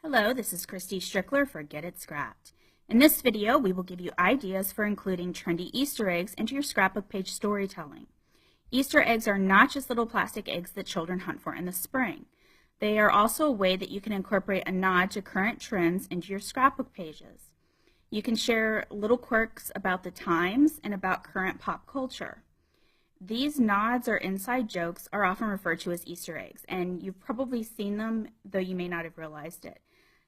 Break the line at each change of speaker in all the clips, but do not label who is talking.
Hello, this is Christy Strickler for Get It Scrapped. In this video, we will give you ideas for including trendy Easter eggs into your scrapbook page storytelling. Easter eggs are not just little plastic eggs that children hunt for in the spring. They are also a way that you can incorporate a nod to current trends into your scrapbook pages. You can share little quirks about the times and about current pop culture. These nods or inside jokes are often referred to as Easter eggs, and you've probably seen them, though you may not have realized it.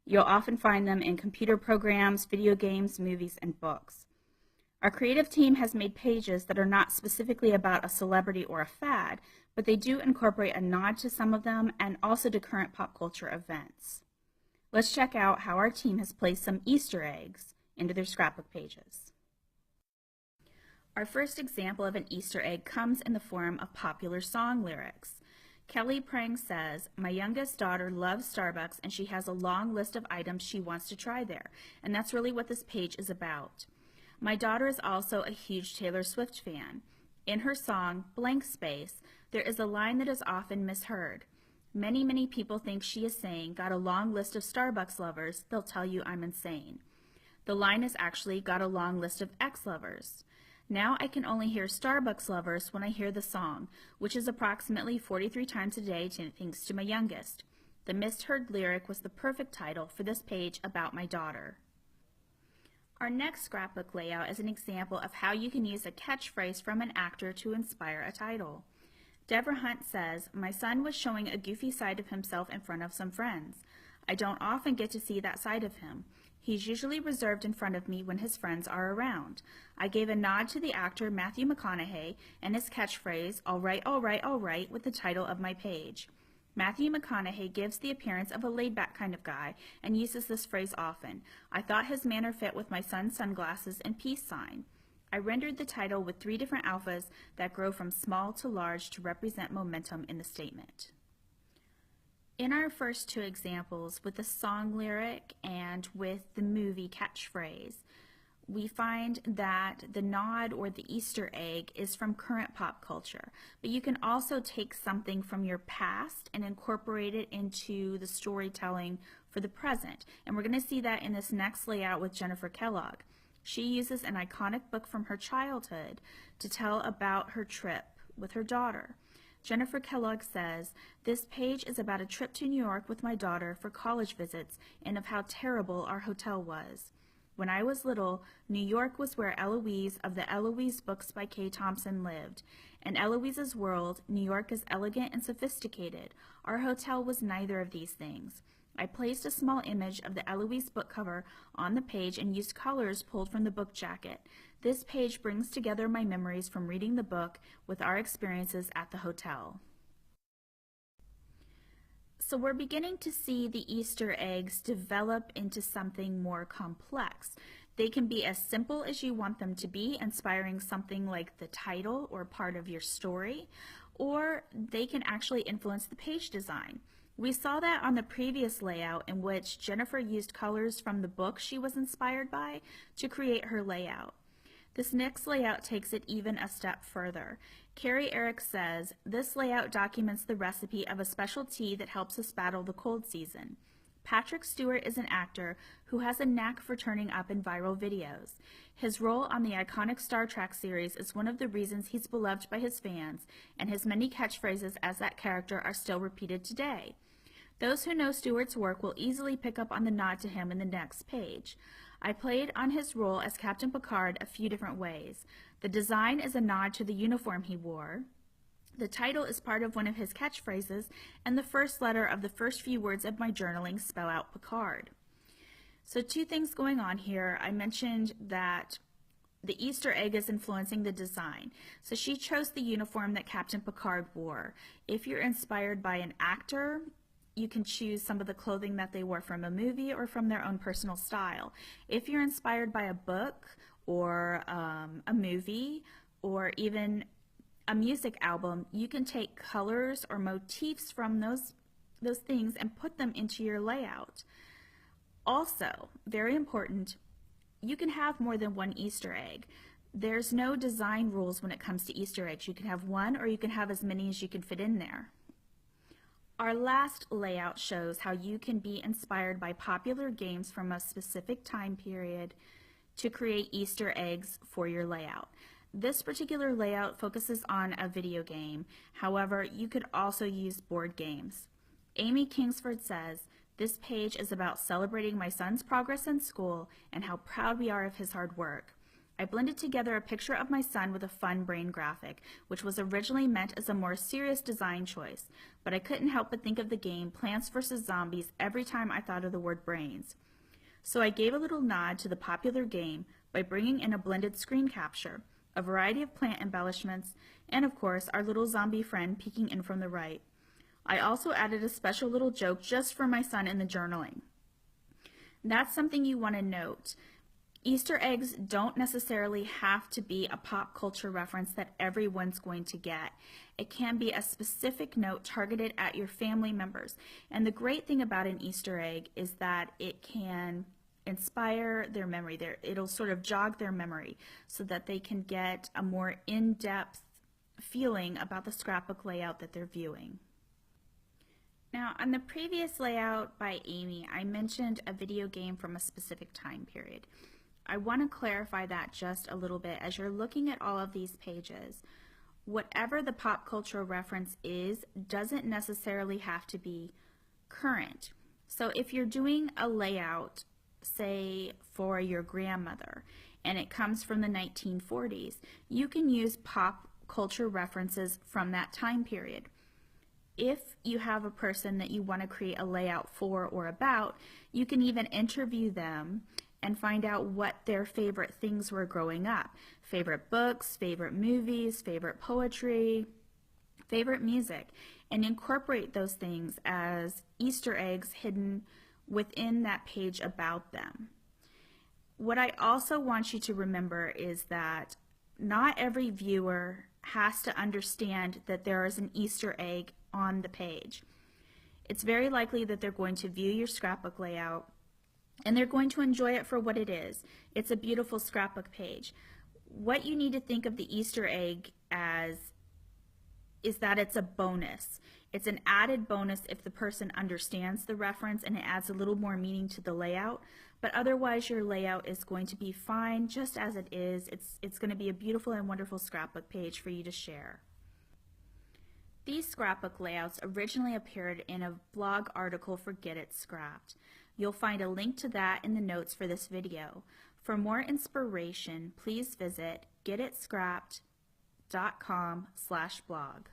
You'll often find them in computer programs, video games, movies, and books. Our creative team has made pages that are not specifically about a celebrity or a fad, but they do incorporate a nod to some of them and also to current pop culture events. Let's check out how our team has placed some Easter eggs into their scrapbook pages. Our first example of an Easter egg comes in the form of popular song lyrics. Kelly Prang says, "My youngest daughter loves Starbucks and she has a long list of items she wants to try there." And that's really what this page is about. My daughter is also a huge Taylor Swift fan. In her song, Blank Space, there is a line that is often misheard. Many people think she is saying, "Got a long list of Starbucks lovers, they'll tell you I'm insane." The line is actually, "Got a long list of ex-lovers." Now I can only hear Starbucks lovers when I hear the song, which is approximately 43 times a day thanks to my youngest. The misheard lyric was the perfect title for this page about my daughter. Our next scrapbook layout is an example of how you can use a catchphrase from an actor to inspire a title. Deborah Hunt says, "My son was showing a goofy side of himself in front of some friends. I don't often get to see that side of him. He's usually reserved in front of me when his friends are around." I gave a nod to the actor Matthew McConaughey and his catchphrase, "All right, all right, all right," with the title of my page. Matthew McConaughey gives the appearance of a laid-back kind of guy and uses this phrase often. I thought his manner fit with my son's sunglasses and peace sign. I rendered the title with 3 different alphas that grow from small to large to represent momentum in the statement. In our first 2 examples, with the song lyric and with the movie catchphrase, we find that the nod or the Easter egg is from current pop culture, but you can also take something from your past and incorporate it into the storytelling for the present. And we're going to see that in this next layout with Jennifer Kellogg. She uses an iconic book from her childhood to tell about her trip with her daughter. Jennifer Kellogg says, "This page is about a trip to New York with my daughter for college visits and of how terrible our hotel was. When I was little, New York was where Eloise of the Eloise books by Kay Thompson lived. In Eloise's world, New York is elegant and sophisticated. Our hotel was neither of these things." I placed a small image of the Eloise book cover on the page and used colors pulled from the book jacket. This page brings together my memories from reading the book with our experiences at the hotel. So we're beginning to see the Easter eggs develop into something more complex. They can be as simple as you want them to be, inspiring something like the title or part of your story, or they can actually influence the page design. We saw that on the previous layout in which Jennifer used colors from the book she was inspired by to create her layout. This next layout takes it even a step further. Carrie Eric says, "This layout documents the recipe of a special tea that helps us battle the cold season." Patrick Stewart is an actor who has a knack for turning up in viral videos. His role on the iconic Star Trek series is one of the reasons he's beloved by his fans, and his many catchphrases as that character are still repeated today. Those who know Stewart's work will easily pick up on the nod to him in the next page. I played on his role as Captain Picard a few different ways. The design is a nod to the uniform he wore. The title is part of one of his catchphrases, and the first letter of the first few words of my journaling spell out Picard. So 2 things going on here. I mentioned that the Easter egg is influencing the design. So she chose the uniform that Captain Picard wore. If you're inspired by an actor, you can choose some of the clothing that they wore from a movie or from their own personal style. If you're inspired by a book or a movie or even a music album, you can take colors or motifs from those things and put them into your layout. Also, very important, you can have more than one Easter egg. There's no design rules when it comes to Easter eggs. You can have one or you can have as many as you can fit in there. Our last layout shows how you can be inspired by popular games from a specific time period to create Easter eggs for your layout. This particular layout focuses on a video game. However, you could also use board games. Amy Kingsford says, "This page is about celebrating my son's progress in school and how proud we are of his hard work. I blended together a picture of my son with a fun brain graphic, which was originally meant as a more serious design choice, but I couldn't help but think of the game Plants vs. Zombies every time I thought of the word brains. So I gave a little nod to the popular game by bringing in a blended screen capture, a variety of plant embellishments, and of course our little zombie friend peeking in from the right. I also added a special little joke just for my son in the journaling." That's something you want to note. Easter eggs don't necessarily have to be a pop culture reference that everyone's going to get. It can be a specific note targeted at your family members. And the great thing about an Easter egg is that it can inspire their memory. It'll sort of jog their memory so that they can get a more in-depth feeling about the scrapbook layout that they're viewing. Now, on the previous layout by Amy, I mentioned a video game from a specific time period. I want to clarify that just a little bit as you're looking at all of these pages. Whatever the pop cultural reference is doesn't necessarily have to be current. So if you're doing a layout, say for your grandmother, and it comes from the 1940s, you can use pop culture references from that time period. If you have a person that you want to create a layout for or about, you can even interview them and find out what their favorite things were growing up. Favorite books, favorite movies, favorite poetry, favorite music, and incorporate those things as Easter eggs hidden within that page about them. What I also want you to remember is that not every viewer has to understand that there is an Easter egg on the page. It's very likely that they're going to view your scrapbook layout and they're going to enjoy it for what it is. It's a beautiful scrapbook page. What you need to think of the Easter egg as is that it's a bonus. It's an added bonus if the person understands the reference and it adds a little more meaning to the layout, but otherwise your layout is going to be fine just as it is. It's going to be a beautiful and wonderful scrapbook page for you to share. These scrapbook layouts originally appeared in a blog article for Get It Scrapped. You'll find a link to that in the notes for this video. For more inspiration, please visit getitscrapped.com/blog.